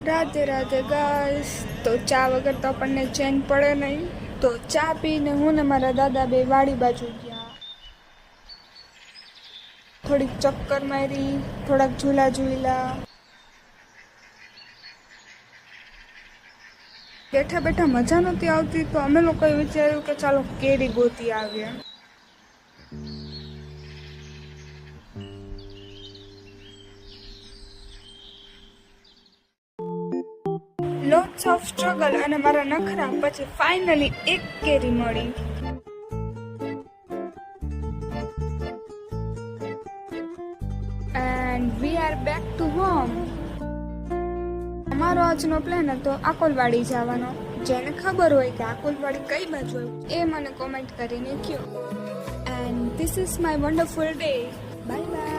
Radhe Radhe guys. તો ચા વગર તો આપણને ચેન પડે નહીં. તો ચા પીને હું ને મારા દાદા બે વાડી બાજુ ગયા. થોડીક ચક્કર મારી, થોડાક ઝૂલા ઝૂલા. બેઠા બેઠા મજા નહોતી આવતી તો અમે લોકોએ વિચાર્યું કે ચાલો કેરી ગોતી આવીએ. લોટ્સ ઓફ સ્ટ્રગલ અને મારા નખરા પછી ફાઇનલી એક કેરી મળી. And we are back to home. અમારો આજનો પ્લાન હતો આકોલવાડી જવાનો. જેને ખબર હોય કે આકોલવાડી કઈ બાજુ હોય એ મને કોમેન્ટ કરીને કહો. And this is my wonderful day. Bye bye.